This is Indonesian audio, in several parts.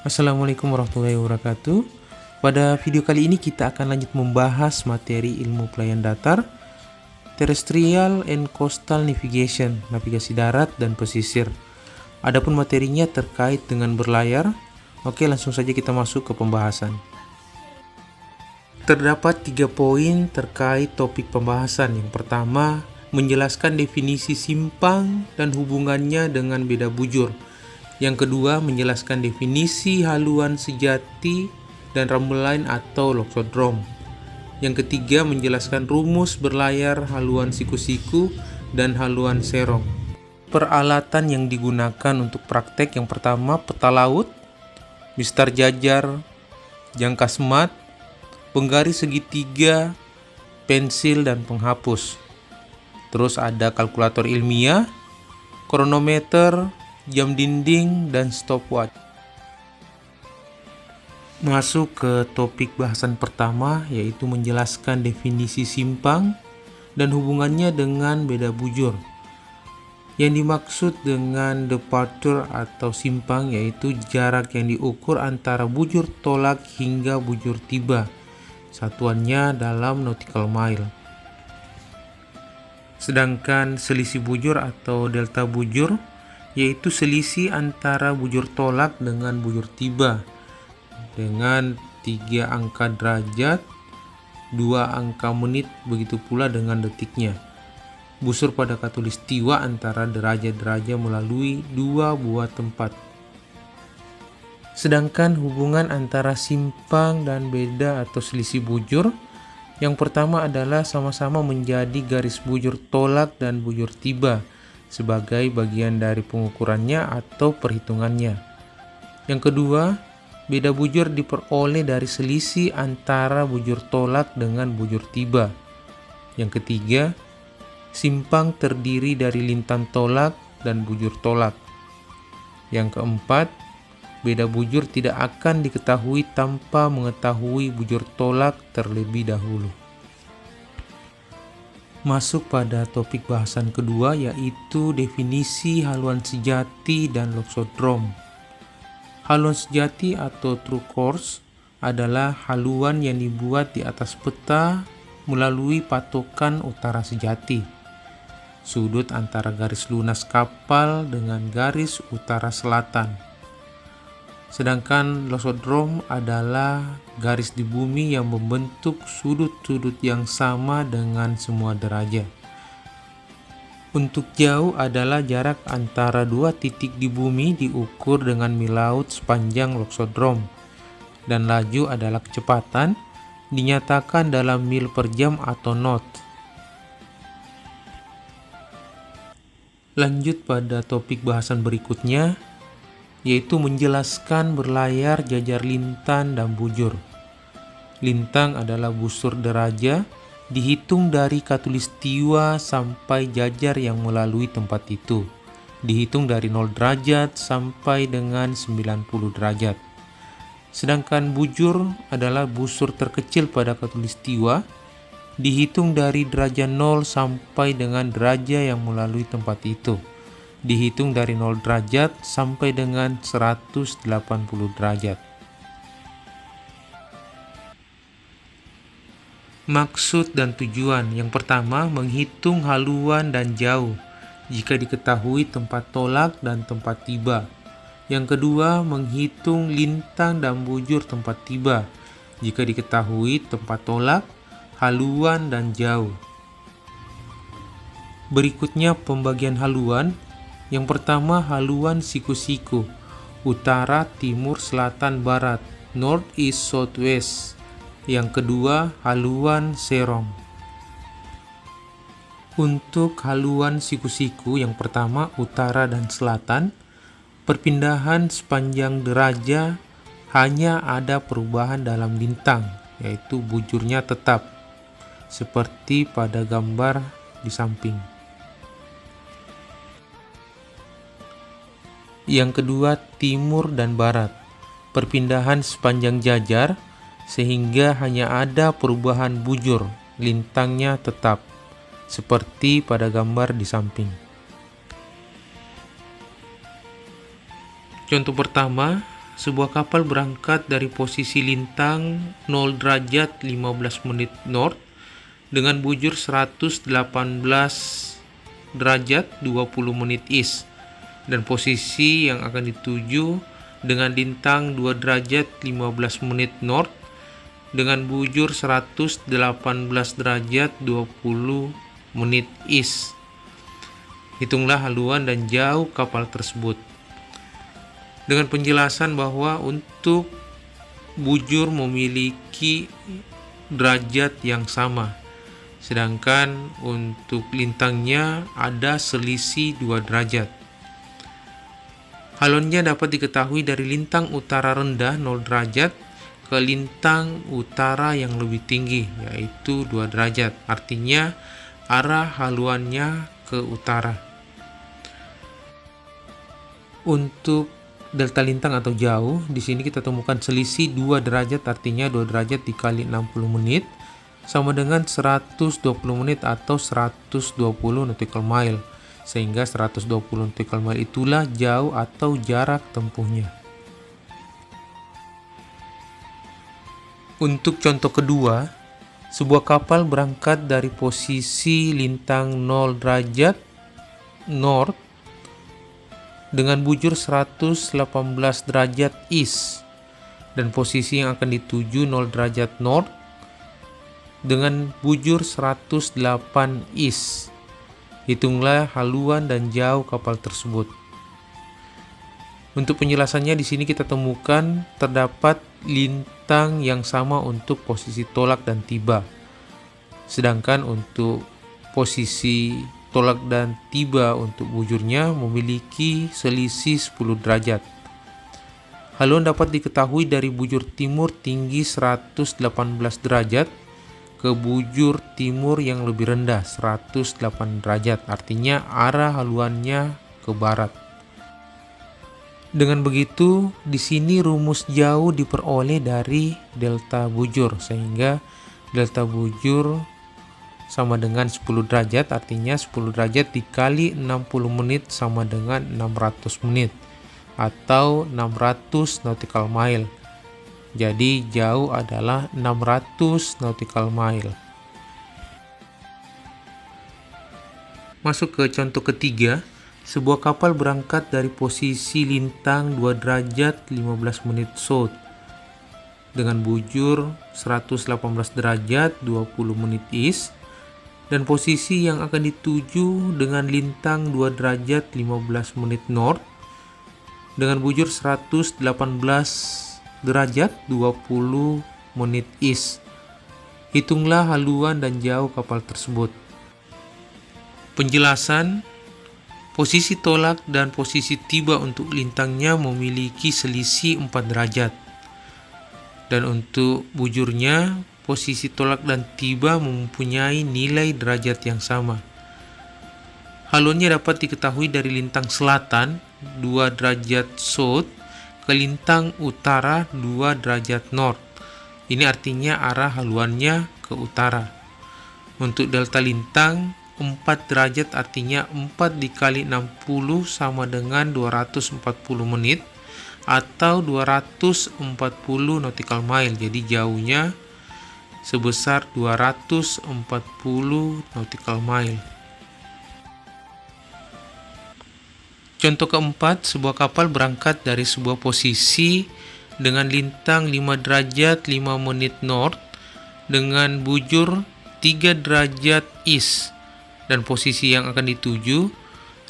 Assalamualaikum warahmatullahi wabarakatuh. Pada video kali ini kita akan lanjut membahas materi ilmu pelayan datar, terrestrial and coastal navigation, navigasi darat dan pesisir. Adapun materinya terkait dengan berlayar. Oke, langsung saja kita masuk ke pembahasan. Terdapat 3 poin terkait topik pembahasan. Yang pertama, menjelaskan definisi simpang dan hubungannya dengan beda bujur. Yang kedua, menjelaskan definisi haluan sejati dan rambulan atau loksodrom. Yang ketiga, menjelaskan rumus berlayar haluan siku-siku dan haluan serong. Peralatan yang digunakan untuk praktek yang pertama, peta laut, mistar jajar, jangka semat, penggaris segitiga, pensil dan penghapus. Terus ada kalkulator ilmiah, kronometer, jam dinding, dan stopwatch. Masuk ke topik bahasan pertama, yaitu menjelaskan definisi simpang dan hubungannya dengan beda bujur. Yang dimaksud dengan departure atau simpang yaitu jarak yang diukur antara bujur tolak hingga bujur tiba. Satuannya dalam nautical mile. Sedangkan selisih bujur atau delta bujur yaitu selisih antara bujur tolak dengan bujur tiba dengan 3 angka derajat, 2 angka menit, begitu pula dengan detiknya. Busur pada khatulistiwa antara derajat-derajat melalui 2 buah tempat. Sedangkan hubungan antara simpang dan beda atau selisih bujur, yang pertama adalah sama-sama menjadi garis bujur tolak dan bujur tiba sebagai bagian dari pengukurannya atau perhitungannya. Yang kedua, beda bujur diperoleh dari selisih antara bujur tolak dengan bujur tiba. Yang ketiga, simpang terdiri dari lintang tolak dan bujur tolak. Yang keempat, beda bujur tidak akan diketahui tanpa mengetahui bujur tolak terlebih dahulu. Masuk pada topik bahasan kedua, yaitu definisi haluan sejati dan loksodrom. Haluan sejati atau true course adalah haluan yang dibuat di atas peta melalui patokan utara sejati, sudut antara garis lunas kapal dengan garis utara selatan. Sedangkan loksodrom adalah garis di bumi yang membentuk sudut-sudut yang sama dengan semua derajat. Untuk jauh adalah jarak antara 2 titik di bumi diukur dengan mil laut sepanjang loksodrom. Dan laju adalah kecepatan, dinyatakan dalam mil per jam atau knot. Lanjut pada topik bahasan berikutnya, yaitu menjelaskan berlayar jajar lintang dan bujur. Lintang adalah busur deraja, dihitung dari khatulistiwa sampai jajar yang melalui tempat itu, dihitung dari 0 derajat sampai dengan 90 derajat. Sedangkan bujur adalah busur terkecil pada khatulistiwa, dihitung dari derajat 0 sampai dengan derajat yang melalui tempat itu, dihitung dari 0 derajat sampai dengan 180 derajat. Maksud dan tujuan. Yang pertama, menghitung haluan dan jauh jika diketahui tempat tolak dan tempat tiba. Yang kedua, menghitung lintang dan bujur tempat tiba jika diketahui tempat tolak, haluan dan jauh. Berikutnya pembagian haluan. Yang pertama, haluan siku-siku, utara, timur, selatan, barat, north, east, south, west. Yang kedua, haluan serong. Untuk haluan siku-siku, yang pertama, utara dan selatan, perpindahan sepanjang deraja hanya ada perubahan dalam lintang, yaitu bujurnya tetap, seperti pada gambar di samping. Yang kedua, timur dan barat, perpindahan sepanjang jajar sehingga hanya ada perubahan bujur, lintangnya tetap, seperti pada gambar di samping. Contoh pertama, sebuah kapal berangkat dari posisi lintang 0 derajat 15 menit north dengan bujur 118 derajat 20 menit east, dan posisi yang akan dituju dengan lintang 2 derajat 15 menit north dengan bujur 118 derajat 20 menit east. Hitunglah haluan dan jauh kapal tersebut. Dengan penjelasan bahwa untuk bujur memiliki derajat yang sama, sedangkan untuk lintangnya ada selisih 2 derajat. Haluannya dapat diketahui dari lintang utara rendah 0 derajat ke lintang utara yang lebih tinggi, yaitu 2 derajat. Artinya arah haluannya ke utara. Untuk delta lintang atau jauh, di sini kita temukan selisih 2 derajat, artinya 2 derajat dikali 60 menit sama dengan 120 menit atau 120 nautical mile. Sehingga 120 nautical mile itulah jauh atau jarak tempuhnya. Untuk contoh kedua, sebuah kapal berangkat dari posisi lintang 0 derajat north dengan bujur 118 derajat east, dan posisi yang akan dituju 0 derajat north dengan bujur 108 east. Hitunglah haluan dan jauh kapal tersebut. Untuk penjelasannya di sini kita temukan terdapat lintang yang sama untuk posisi tolak dan tiba. Sedangkan untuk posisi tolak dan tiba untuk bujurnya memiliki selisih 10 derajat. Haluan dapat diketahui dari bujur timur tinggi 118 derajat ke bujur timur yang lebih rendah 108 derajat. Artinya arah haluannya ke barat. Dengan begitu, di sini rumus jauh diperoleh dari delta bujur, sehingga delta bujur sama dengan 10 derajat, artinya 10 derajat dikali 60 menit sama dengan 600 menit atau 600 nautical mile. Jadi jauh adalah 600 nautical mile. Masuk ke contoh ketiga, sebuah kapal berangkat dari posisi lintang 2 derajat 15 menit south dengan bujur 118 derajat 20 menit east, dan posisi yang akan dituju dengan lintang 2 derajat 15 menit north dengan bujur 118 derajat 20 menit east. Hitunglah haluan dan jauh kapal tersebut. Penjelasan: posisi tolak dan posisi tiba untuk lintangnya memiliki selisih 4 derajat. Dan untuk bujurnya, posisi tolak dan tiba mempunyai nilai derajat yang sama. Haluannya dapat diketahui dari lintang selatan 2 derajat south ke lintang utara 2 derajat north. Ini artinya arah haluannya ke utara. Untuk delta lintang 4 derajat, artinya 4 dikali 60 sama dengan 240 menit atau 240 nautical mile. Jadi jauhnya sebesar 240 nautical mile. Contoh keempat, sebuah kapal berangkat dari sebuah posisi dengan lintang 5 derajat 5 menit north dengan bujur 3 derajat east, dan posisi yang akan dituju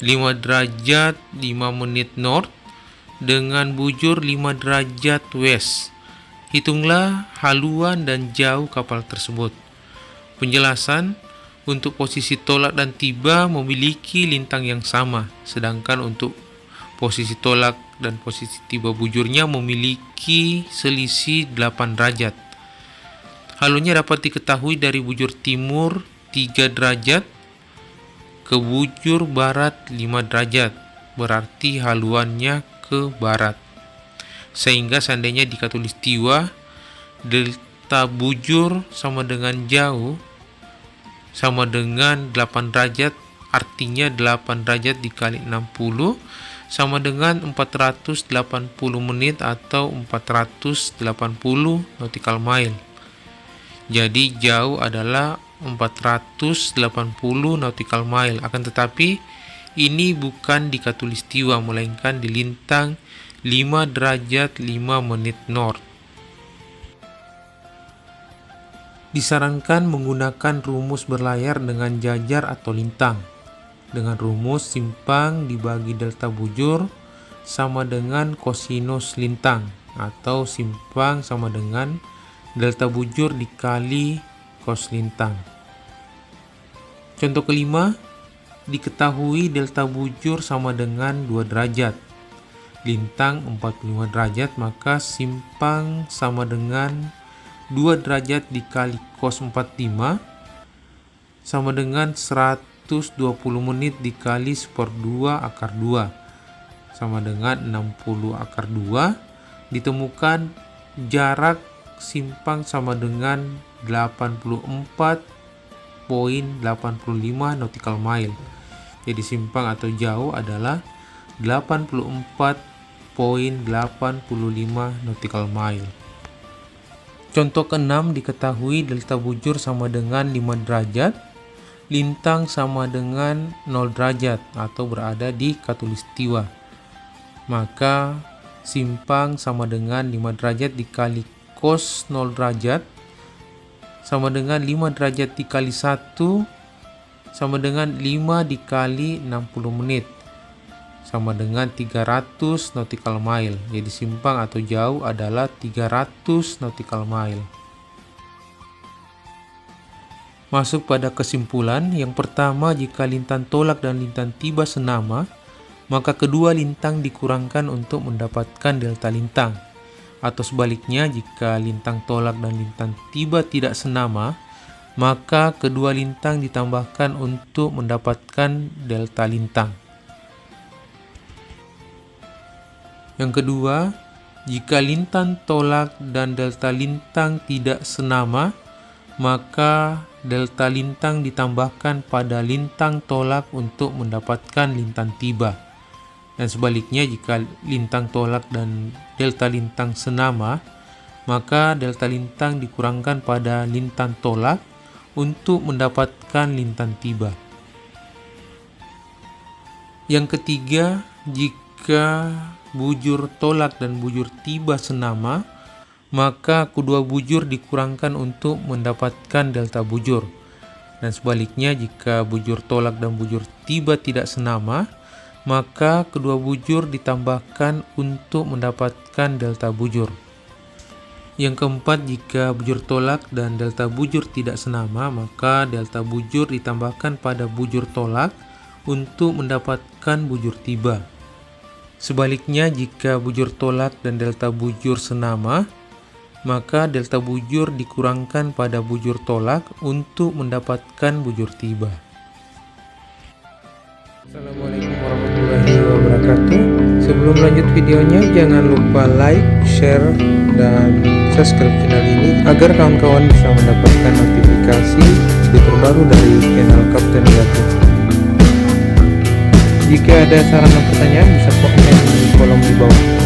5 derajat 5 menit north dengan bujur 5 derajat west. Hitunglah haluan dan jauh kapal tersebut. Penjelasan: untuk posisi tolak dan tiba memiliki lintang yang sama, sedangkan untuk posisi tolak dan posisi tiba bujurnya memiliki selisih 8 derajat. Haluannya dapat diketahui dari bujur timur 3 derajat ke bujur barat 5 derajat, berarti haluannya ke barat. Sehingga seandainya di khatulistiwa delta bujur sama dengan jauh sama dengan 8 derajat, artinya 8 derajat dikali 60 sama dengan 480 menit atau 480 nautical mile. Jadi jauh adalah 480 nautical mile. Akan tetapi ini bukan di khatulistiwa, melainkan di lintang 5 derajat 5 menit north. Disarankan menggunakan rumus berlayar dengan jajar atau lintang. Dengan rumus simpang dibagi delta bujur sama dengan kosinus lintang, atau simpang sama dengan delta bujur dikali cos lintang. Contoh kelima, diketahui delta bujur sama dengan 2 derajat. Lintang 45 derajat, maka simpang sama dengan 2 derajat dikali cos 45 sama dengan 120 menit dikali 1/2 akar 2 sama dengan 60 akar 2. Ditemukan jarak simpang sama dengan 84,85 nautical mile. Jadi simpang atau jauh adalah 84,85 nautical mile. Contoh ke-6, diketahui delta bujur sama dengan 5 derajat, lintang sama dengan 0 derajat atau berada di khatulistiwa. Maka simpang sama dengan 5 derajat dikali cos 0 derajat sama dengan 5 derajat dikali 1 sama dengan 5 dikali 60 menit sama dengan 300 nautical mile. Jadi simpang atau jauh adalah 300 nautical mile. Masuk pada kesimpulan. Yang pertama, jika lintang tolak dan lintang tiba senama, maka kedua lintang dikurangkan untuk mendapatkan delta lintang. Atau sebaliknya, jika lintang tolak dan lintang tiba tidak senama, maka kedua lintang ditambahkan untuk mendapatkan delta lintang. Yang kedua, jika lintang tolak dan delta lintang tidak senama, maka delta lintang ditambahkan pada lintang tolak untuk mendapatkan lintang tiba. Dan sebaliknya, jika lintang tolak dan delta lintang senama, maka delta lintang dikurangkan pada lintang tolak untuk mendapatkan lintang tiba. Yang ketiga, jika bujur tolak dan bujur tiba senama, maka kedua bujur dikurangkan untuk mendapatkan delta bujur. Dan sebaliknya, jika bujur tolak dan bujur tiba tidak senama, maka kedua bujur ditambahkan untuk mendapatkan delta bujur. Yang keempat, jika bujur tolak dan delta bujur tidak senama, maka delta bujur ditambahkan pada bujur tolak untuk mendapatkan bujur tiba. Sebaliknya, jika bujur tolak dan delta bujur senama, maka delta bujur dikurangkan pada bujur tolak untuk mendapatkan bujur tiba. Assalamualaikum warahmatullahi wabarakatuh. Sebelum lanjut videonya, jangan lupa like, share, dan subscribe channel ini agar kawan-kawan bisa mendapatkan notifikasi video terbaru dari channel Kapten Yato. Jika ada saran dan pertanyaan, bisa komen di kolom di bawah.